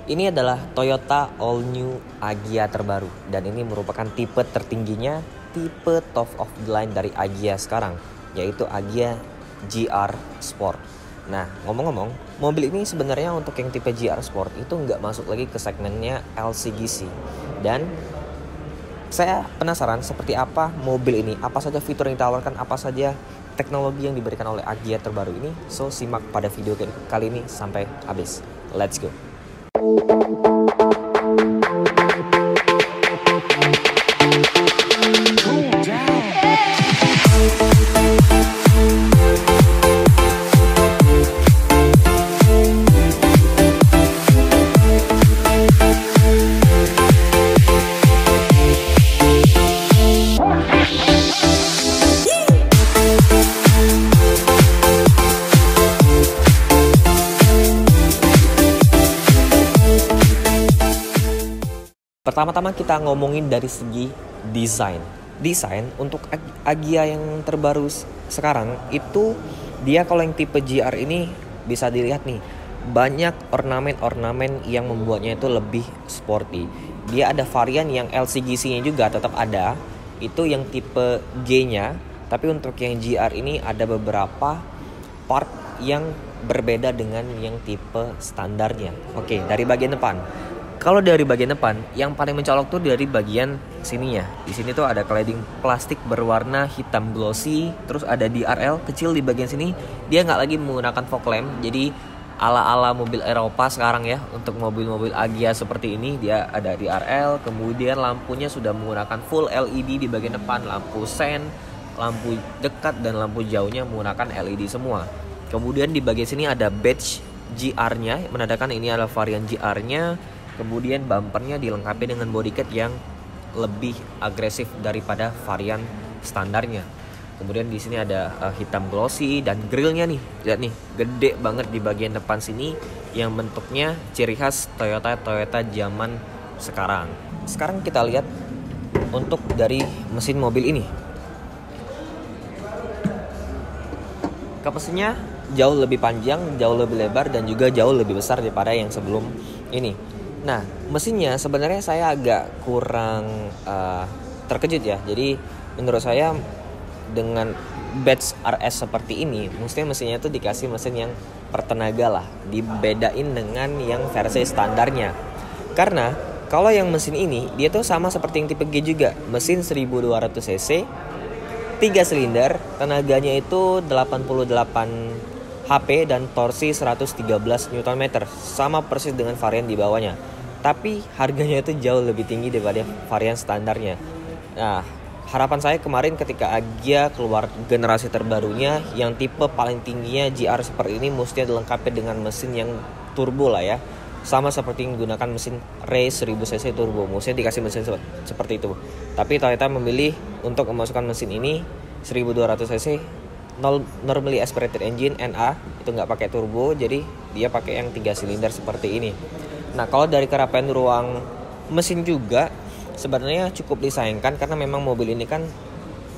Ini adalah Toyota All New Agya terbaru dan ini merupakan tipe tertingginya, tipe top of the line dari Agya sekarang, yaitu Agya GR Sport. Nah, ngomong-ngomong, mobil ini sebenarnya untuk yang tipe GR Sport itu nggak masuk lagi ke segmennya LCGC. Dan saya penasaran seperti apa mobil ini, apa saja fitur yang ditawarkan, apa saja teknologi yang diberikan oleh Agya terbaru ini. So, simak pada video kali ini sampai habis. Let's go. Pertama-tama kita ngomongin dari segi desain. Desain untuk Agya yang terbaru sekarang itu dia kalau yang tipe GR ini bisa dilihat nih, banyak ornamen-ornamen yang membuatnya itu lebih sporty. Dia ada varian yang LCGC-nya juga tetap ada, itu yang tipe G-nya, tapi untuk yang GR ini ada beberapa part yang berbeda dengan yang tipe standarnya. Oke, dari bagian depan. Kalau dari bagian depan, yang paling mencolok tuh dari bagian sininya. Di sini tuh ada cladding plastik berwarna hitam glossy, terus ada DRL kecil di bagian sini. Dia nggak lagi menggunakan fog lamp, jadi ala-ala mobil Eropa sekarang ya. Untuk mobil-mobil Agya seperti ini, dia ada DRL, kemudian lampunya sudah menggunakan full LED di bagian depan, lampu sen, lampu dekat dan lampu jauhnya menggunakan LED semua. Kemudian di bagian sini ada badge GR-nya, menandakan ini adalah varian GR-nya. Kemudian bumpernya dilengkapi dengan body kit yang lebih agresif daripada varian standarnya. Kemudian di sini ada hitam glossy dan grillnya nih, lihat nih, gede banget di bagian depan sini yang bentuknya ciri khas Toyota zaman sekarang. Sekarang kita lihat untuk dari mesin mobil ini. Kap mesinnya jauh lebih panjang, jauh lebih lebar dan juga jauh lebih besar daripada yang sebelum ini. Nah, mesinnya sebenarnya saya agak kurang terkejut ya. Jadi menurut saya dengan badge RS seperti ini, mestinya mesinnya itu dikasih mesin yang pertenaga lah, dibedain dengan yang versi standarnya. Karena kalau yang mesin ini dia tuh sama seperti yang tipe G juga, mesin 1200 cc, 3 silinder, tenaganya itu 88 HP dan torsi 113 Nm, sama persis dengan varian di bawahnya. Tapi harganya itu jauh lebih tinggi daripada varian standarnya. Nah, harapan saya kemarin ketika Agya keluar generasi terbarunya yang tipe paling tingginya GR seperti ini mestinya dilengkapi dengan mesin yang turbo lah ya. Sama seperti menggunakan mesin Race 1000cc turbo, mestinya dikasih mesin seperti itu. Tapi Toyota memilih untuk memasukkan mesin ini 1200cc normally aspirated engine NA, itu nggak pakai turbo, jadi dia pakai yang 3 silinder seperti ini. Nah, kalau dari kerapian ruang mesin juga sebenarnya cukup disayangkan karena memang mobil ini kan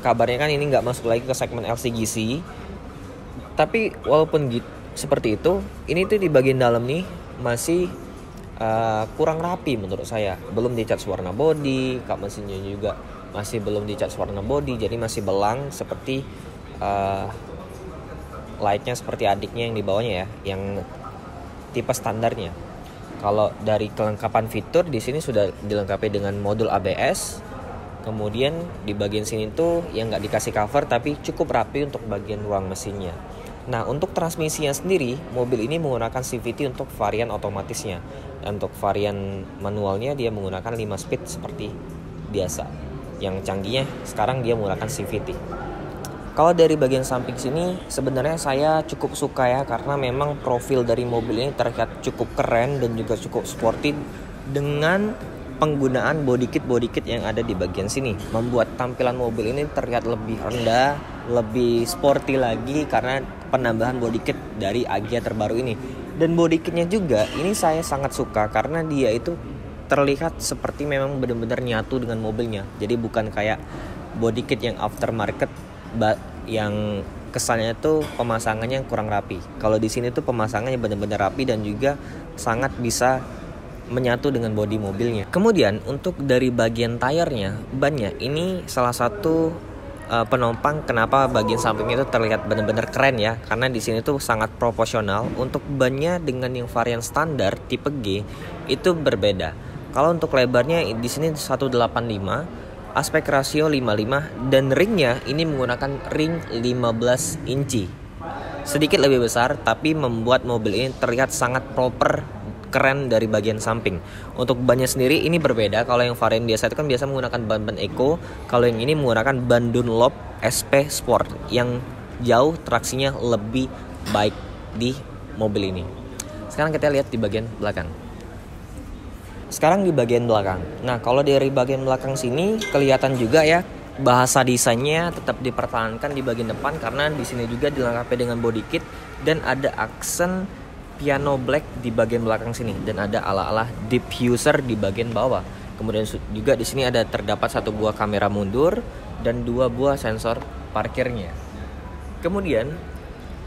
kabarnya kan ini nggak masuk lagi ke segmen LCGC. Tapi walaupun seperti itu, ini tuh di bagian dalam nih masih kurang rapi menurut saya. Belum dicat warna body, kap mesinnya juga masih belum dicat warna body, jadi masih belang seperti lightnya seperti adiknya yang di bawahnya ya, yang tipe standarnya. Kalau dari kelengkapan fitur di sini sudah dilengkapi dengan modul ABS. Kemudian di bagian sini tuh yang nggak dikasih cover tapi cukup rapi untuk bagian ruang mesinnya. Nah, untuk transmisinya sendiri, mobil ini menggunakan CVT untuk varian otomatisnya. Dan untuk varian manualnya dia menggunakan 5 speed seperti biasa. Yang canggihnya sekarang dia menggunakan CVT. Kalau dari bagian samping sini sebenarnya saya cukup suka ya, karena memang profil dari mobil ini terlihat cukup keren dan juga cukup sporty dengan penggunaan body kit yang ada di bagian sini. Membuat tampilan mobil ini terlihat lebih rendah, lebih sporty lagi karena penambahan body kit dari Agya terbaru ini. Dan body kitnya juga ini saya sangat suka karena dia itu terlihat seperti memang benar-benar nyatu dengan mobilnya. Jadi bukan kayak body kit yang aftermarket yang kesannya itu pemasangannya kurang rapi. Kalau di sini tuh pemasangannya benar-benar rapi dan juga sangat bisa menyatu dengan bodi mobilnya. Kemudian untuk dari bagian tayarnya, bannya ini salah satu penopang kenapa bagian samping itu terlihat benar-benar keren ya, karena di sini tuh sangat proporsional. Untuk bannya dengan yang varian standar tipe G itu berbeda. Kalau untuk lebarnya di sini 185, aspek rasio 55, dan ringnya ini menggunakan ring 15 inci. Sedikit lebih besar tapi membuat mobil ini terlihat sangat proper, keren dari bagian samping. Untuk bannya sendiri ini berbeda. Kalau yang varian biasa itu kan biasa menggunakan ban Eco. Kalau yang ini menggunakan ban Dunlop SP Sport yang jauh traksinya lebih baik di mobil ini. Sekarang kita lihat di bagian belakang. Sekarang di bagian belakang. Nah, kalau dari bagian belakang sini kelihatan juga ya, bahasa desainnya tetap dipertahankan di bagian depan karena di sini juga dilengkapi dengan body kit dan ada aksen piano black di bagian belakang sini dan ada ala-ala diffuser di bagian bawah. Kemudian juga di sini ada terdapat satu buah kamera mundur dan 2 buah sensor parkirnya. Kemudian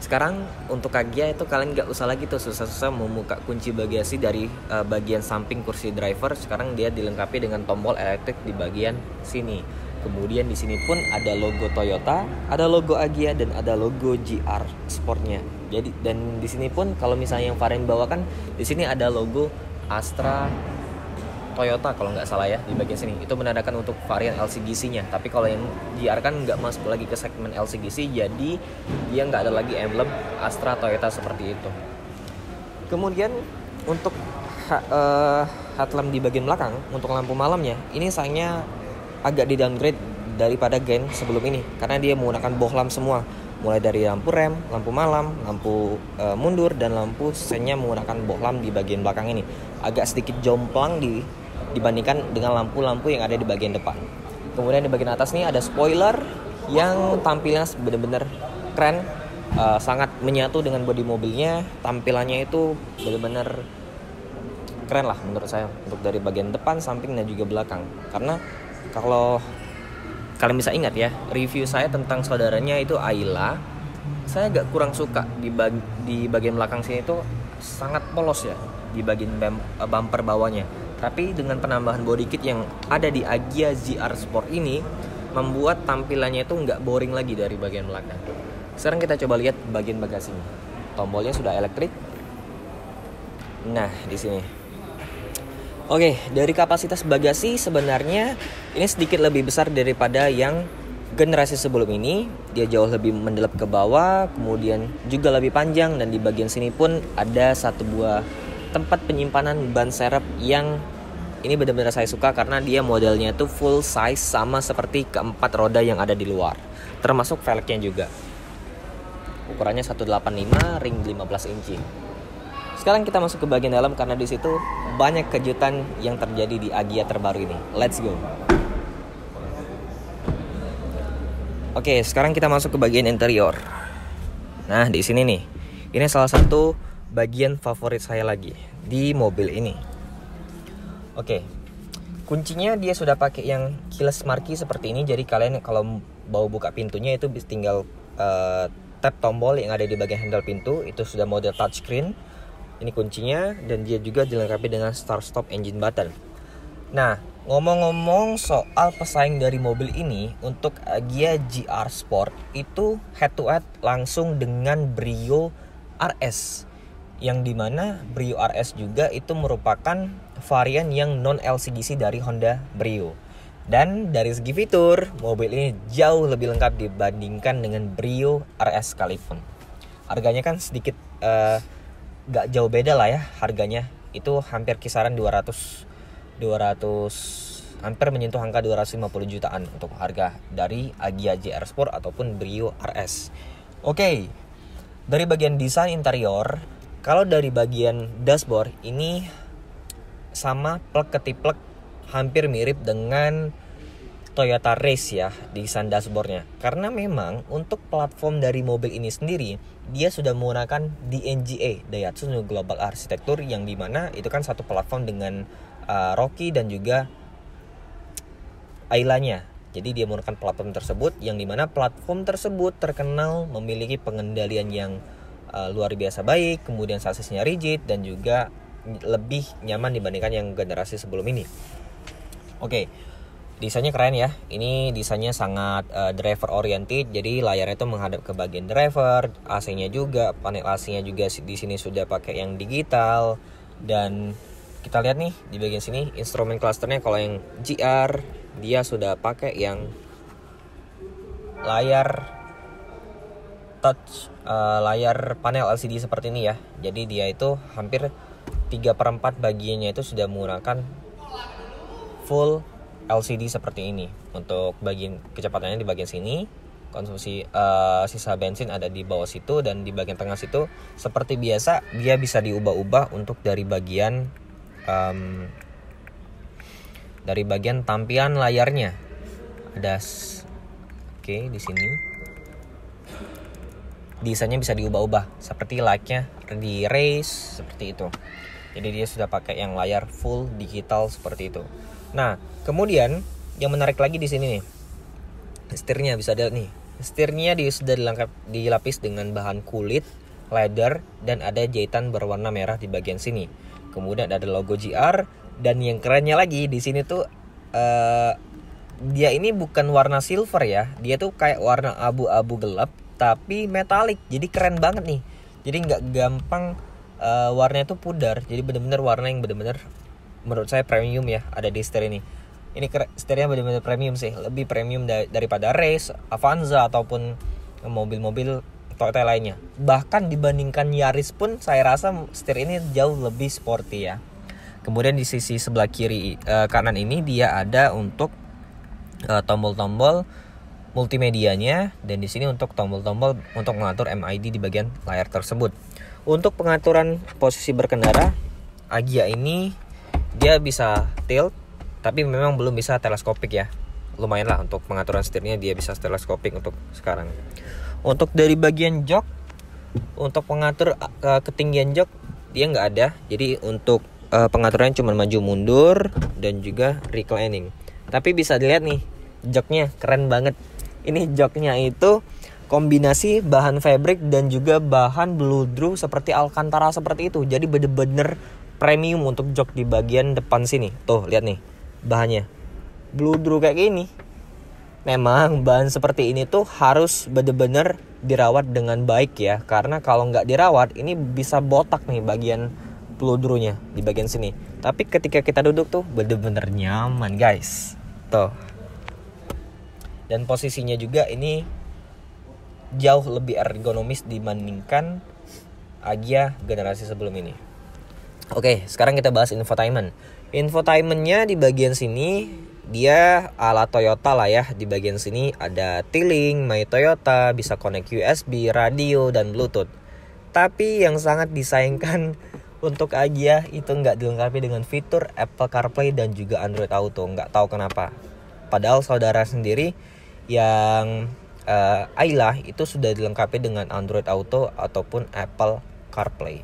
sekarang untuk Agya itu kalian nggak usah lagi tuh susah-susah membuka kunci bagasi dari bagian samping kursi driver. Sekarang dia dilengkapi dengan tombol elektrik di bagian sini. Kemudian di sini pun ada logo Toyota, ada logo Agya dan ada logo GR Sportnya. Jadi dan di sini pun kalau misalnya yang varian bawah kan di sini ada logo Astra Toyota kalau nggak salah ya di bagian sini. Itu menandakan untuk varian LCGC-nya. Tapi kalau yang GR kan nggak masuk lagi ke segmen LCGC, jadi dia nggak ada lagi emblem Astra Toyota seperti itu. Kemudian untuk headlamp di bagian belakang untuk lampu malamnya ini sayangnya agak di downgrade daripada Gen sebelum ini karena dia menggunakan bohlam semua, mulai dari lampu rem, lampu malam, lampu mundur dan lampu sennya menggunakan bohlam di bagian belakang ini. Agak sedikit jomplang dibandingkan dengan lampu-lampu yang ada di bagian depan. Kemudian di bagian atas nih ada spoiler yang tampilnya benar-benar keren, sangat menyatu dengan bodi mobilnya. Tampilannya itu benar-benar keren lah menurut saya untuk dari bagian depan, samping dan juga belakang. Karena kalau kalian bisa ingat ya, review saya tentang saudaranya itu Ayla, saya agak kurang suka di bagian belakang sini itu sangat polos ya di bagian bumper bawahnya. Tapi dengan penambahan body kit yang ada di Agya ZR Sport ini membuat tampilannya itu nggak boring lagi dari bagian belakang. Sekarang kita coba lihat bagian bagasinya. Tombolnya sudah elektrik. Nah, di sini. Oke, dari kapasitas bagasi sebenarnya ini sedikit lebih besar daripada yang generasi sebelum ini. Dia jauh lebih mendelep ke bawah, kemudian juga lebih panjang, dan di bagian sini pun ada satu buah tempat penyimpanan ban serep yang ini benar-benar saya suka karena dia modelnya itu full size sama seperti keempat roda yang ada di luar, termasuk velgnya juga. Ukurannya 185, ring 15 inci. Sekarang kita masuk ke bagian dalam karena di situ banyak kejutan yang terjadi di Agya terbaru ini. Let's go. Oke, sekarang kita masuk ke bagian interior. Nah, di sini nih. Ini salah satu bagian favorit saya lagi di mobil ini. Oke. Kuncinya dia sudah pakai yang keyless marquee seperti ini. Jadi kalian kalau mau buka pintunya itu tinggal tap tombol yang ada di bagian handle pintu. Itu sudah mode touchscreen. Ini kuncinya dan dia juga dilengkapi dengan start stop engine button. Nah, ngomong-ngomong soal pesaing dari mobil ini untuk Agya GR Sport itu head to head langsung dengan Brio RS, yang dimana Brio RS juga itu merupakan varian yang non LCGC dari Honda Brio. Dan dari segi fitur, mobil ini jauh lebih lengkap dibandingkan dengan Brio RS sekalipun. Harganya kan sedikit gak jauh beda lah ya harganya. Itu hampir kisaran 200 hampir menyentuh angka 250 jutaan untuk harga dari Agya GR Sport ataupun Brio RS. Oke. Dari bagian desain interior, kalau dari bagian dashboard ini sama plug ketiplek hampir mirip dengan Toyota Race ya desain dashboardnya. Karena memang untuk platform dari mobil ini sendiri dia sudah menggunakan DNGA, Daihatsu Global Architecture, yang dimana itu kan satu platform dengan Rocky dan juga Ayla-nya. Jadi dia menggunakan platform tersebut, yang dimana platform tersebut terkenal memiliki pengendalian yang luar biasa baik, kemudian sassisnya rigid dan juga lebih nyaman dibandingkan yang generasi sebelum ini. Oke, desainnya keren ya. Ini desainnya sangat driver oriented. Jadi layarnya itu menghadap ke bagian driver, AC-nya juga, panel AC-nya juga di sini sudah pakai yang digital. Dan kita lihat nih di bagian sini instrumen clusternya, kalau yang GR dia sudah pakai yang layar touch, layar panel LCD seperti ini ya. Jadi dia itu hampir 3/4 bagiannya itu sudah menggunakan full LCD seperti ini. Untuk bagian kecepatannya di bagian sini, konsumsi sisa bensin ada di bawah situ, dan di bagian tengah situ seperti biasa dia bisa diubah-ubah untuk dari bagian tampilan layarnya. Ada oke, di sini desainnya bisa diubah-ubah seperti like-nya di race seperti itu. Jadi dia sudah pakai yang layar full digital seperti itu. Nah, kemudian yang menarik lagi di sini nih, setirnya bisa lihat nih. Setirnya dia sudah dilapis dengan bahan kulit, leather, dan ada jahitan berwarna merah di bagian sini. Kemudian ada logo GR, dan yang kerennya lagi di sini tuh dia ini bukan warna silver ya. Dia tuh kayak warna abu-abu gelap tapi metalik. Jadi keren banget nih. Jadi nggak gampang warnanya tuh pudar. Jadi benar-benar warna yang benar-benar menurut saya premium ya ada di setir ini. Ini setirnya benar-benar premium sih, lebih premium daripada Race, Avanza ataupun mobil-mobil Toyota lainnya. Bahkan dibandingkan Yaris pun saya rasa setir ini jauh lebih sporty ya. Kemudian di sisi sebelah kiri kanan ini dia ada untuk tombol-tombol multimedianya, dan di sini untuk tombol-tombol untuk mengatur MID di bagian layar tersebut. Untuk pengaturan posisi berkendara, Agya ini dia bisa tilt, tapi memang belum bisa teleskopik ya. Lumayan lah untuk pengaturan setirnya dia bisa teleskopik untuk sekarang. Untuk dari bagian jok, untuk pengatur ketinggian jok dia nggak ada. Jadi untuk pengaturannya cuma maju mundur dan juga reclining. Tapi bisa dilihat nih, joknya keren banget. Ini joknya itu kombinasi bahan fabric dan juga bahan bluedroo seperti Alcantara seperti itu. Jadi bener-bener premium untuk jok di bagian depan sini. Tuh lihat nih bahannya, bluedroo kayak gini. Memang bahan seperti ini tuh harus bener-bener dirawat dengan baik ya. Karena kalau nggak dirawat ini bisa botak nih bagian bluedroo-nya di bagian sini. Tapi ketika kita duduk tuh bener-bener nyaman guys. Tuh. Dan posisinya juga ini jauh lebih ergonomis dibandingkan Agya generasi sebelum ini. Oke, sekarang kita bahas infotainment. Infotainmentnya di bagian sini dia ala Toyota lah ya. Di bagian sini ada T-Link, My Toyota, bisa connect USB, radio, dan Bluetooth. Tapi yang sangat disayangkan untuk Agya itu nggak dilengkapi dengan fitur Apple CarPlay dan juga Android Auto. Nggak tahu kenapa. Padahal saudara sendiri yang Ayla itu sudah dilengkapi dengan Android Auto ataupun Apple CarPlay.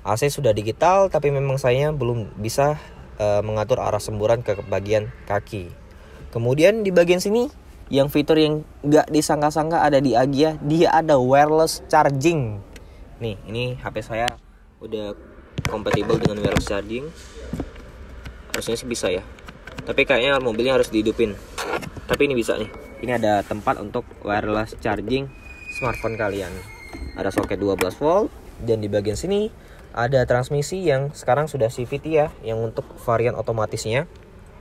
AC sudah digital, tapi memang saya belum bisa mengatur arah semburan ke bagian kaki. Kemudian di bagian sini yang fitur yang nggak disangka-sangka ada di Agya, dia ada wireless charging. Nih, ini HP saya udah kompatibel dengan wireless charging. Harusnya sih bisa ya. Tapi kayaknya mobilnya harus dihidupin. Tapi ini bisa nih. Ini ada tempat untuk wireless charging smartphone kalian. Ada soket 12 volt, dan di bagian sini ada transmisi yang sekarang sudah CVT ya, yang untuk varian otomatisnya.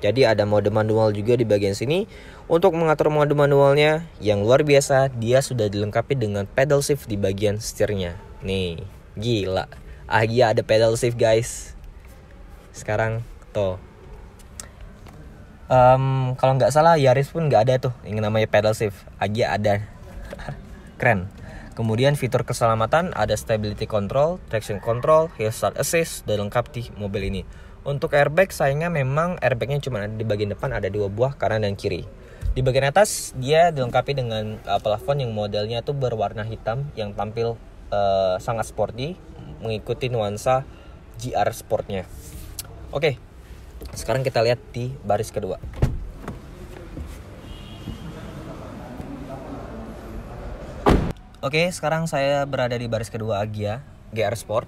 Jadi ada mode manual juga di bagian sini. Untuk mengatur mode manualnya yang luar biasa, dia sudah dilengkapi dengan pedal shift di bagian setirnya. Nih, gila. Agya ada pedal shift guys. Sekarang tuh. Kalau nggak salah Yaris pun nggak ada tuh yang namanya pedal shift. Agya ada. Keren. Kemudian fitur keselamatan ada stability control, traction control, hill start assist, dan lengkap di mobil ini. Untuk airbag sayangnya memang airbagnya cuma ada di bagian depan, ada 2 buah kanan dan kiri. Di bagian atas dia dilengkapi dengan plafon yang modelnya tuh berwarna hitam yang tampil sangat sporty, mengikuti nuansa GR Sportnya. Oke. Sekarang kita lihat di baris kedua. Oke, sekarang saya berada di baris kedua Agya GR Sport.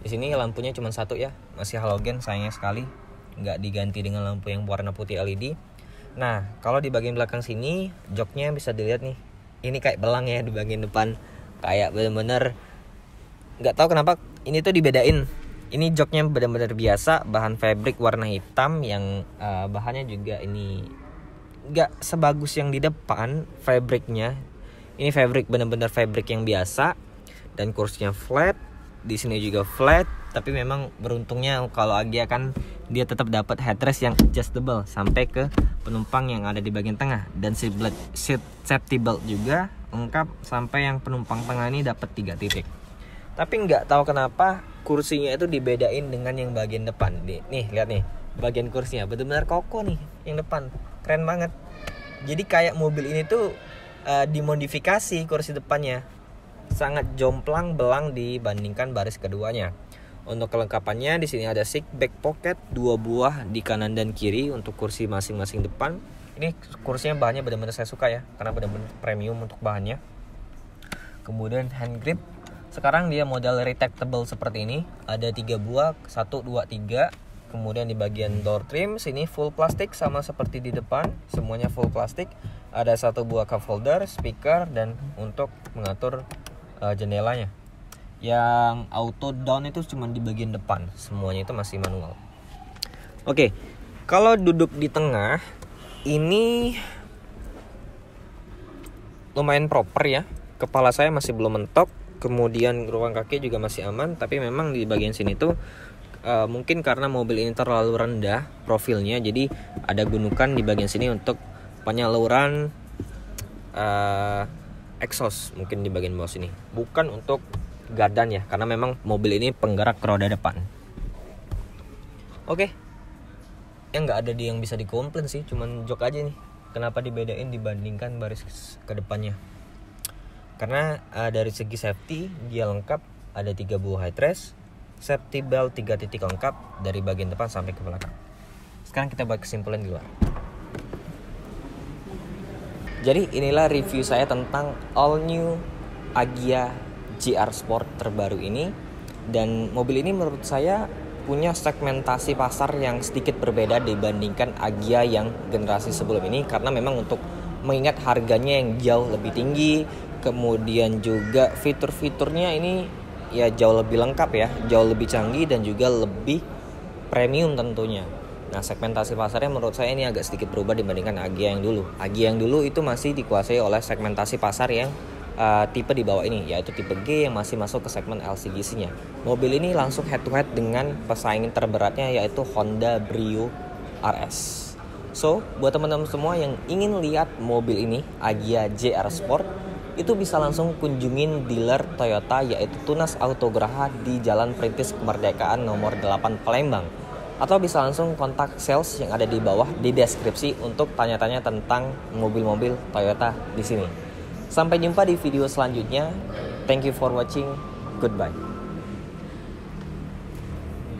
Di sini lampunya cuma satu ya, masih halogen, sayangnya sekali nggak diganti dengan lampu yang warna putih LED. Nah, kalau di bagian belakang sini joknya bisa dilihat nih, ini kayak belang ya di bagian depan, kayak bener-bener nggak tahu kenapa ini tuh dibedain. Ini joknya benar-benar biasa, bahan fabric warna hitam yang bahannya juga ini nggak sebagus yang di depan fabricnya. Ini fabric benar-benar fabric yang biasa, dan kursinya flat. Di sini juga flat, tapi memang beruntungnya kalau Agya kan dia tetap dapat headrest yang adjustable sampai ke penumpang yang ada di bagian tengah, dan seat safety belt juga lengkap sampai yang penumpang tengah ini dapat 3 titik. Tapi nggak tahu kenapa kursinya itu dibedain dengan yang bagian depan. Nih lihat nih, bagian kursinya benar-benar kokoh nih yang depan, keren banget. Jadi kayak mobil ini tuh dimodifikasi kursi depannya, sangat jomplang belang dibandingkan baris keduanya. Untuk kelengkapannya di sini ada seat back pocket 2 buah di kanan dan kiri untuk kursi masing-masing depan. Ini kursinya bahannya benar-benar saya suka ya, karena benar-benar premium untuk bahannya. Kemudian hand grip, sekarang dia model retractable seperti ini, ada 3 buah, 1, 2, 3. Kemudian di bagian door trim sini full plastik sama seperti di depan, semuanya full plastik. Ada 1 buah cup holder, speaker, dan untuk mengatur jendelanya. Yang auto down itu cuma di bagian depan, semuanya itu masih manual. Oke, kalau duduk di tengah ini lumayan proper ya. Kepala saya masih belum mentok, kemudian ruang kaki juga masih aman. Tapi memang di bagian sini tuh mungkin karena mobil ini terlalu rendah profilnya, jadi ada gunukan di bagian sini untuk penyaluran exhaust mungkin di bagian bawah sini, bukan untuk gardan ya, karena memang mobil ini penggerak roda depan. Oke, yang nggak ada yang bisa dikomplain sih, cuman jok aja nih kenapa dibedain dibandingkan baris ke depannya. Karena dari segi safety dia lengkap, ada 3 buah headrest, safety belt 3 titik lengkap dari bagian depan sampai ke belakang. Sekarang kita buat kesimpulan di luar. Jadi inilah review saya tentang all new Agya GR Sport terbaru ini. Dan mobil ini menurut saya punya segmentasi pasar yang sedikit berbeda dibandingkan Agya yang generasi sebelum ini. Karena memang untuk mengingat harganya yang jauh lebih tinggi, kemudian juga fitur-fiturnya ini ya jauh lebih lengkap ya, jauh lebih canggih dan juga lebih premium tentunya. Nah, segmentasi pasarnya menurut saya ini agak sedikit berubah dibandingkan Agya yang dulu. Agya yang dulu itu masih dikuasai oleh segmentasi pasar yang tipe di bawah ini, yaitu tipe G yang masih masuk ke segmen LCGC-nya. Mobil ini langsung head to head dengan pesaing terberatnya yaitu Honda Brio RS. So, buat teman-teman semua yang ingin lihat mobil ini, Agya GR Sport, itu bisa langsung kunjungin dealer Toyota yaitu Tunas Autograha di Jalan Perintis Kemerdekaan nomor 8 Palembang. Atau bisa langsung kontak sales yang ada di bawah di deskripsi untuk tanya-tanya tentang mobil-mobil Toyota di sini. Sampai jumpa di video selanjutnya. Thank you for watching. Goodbye.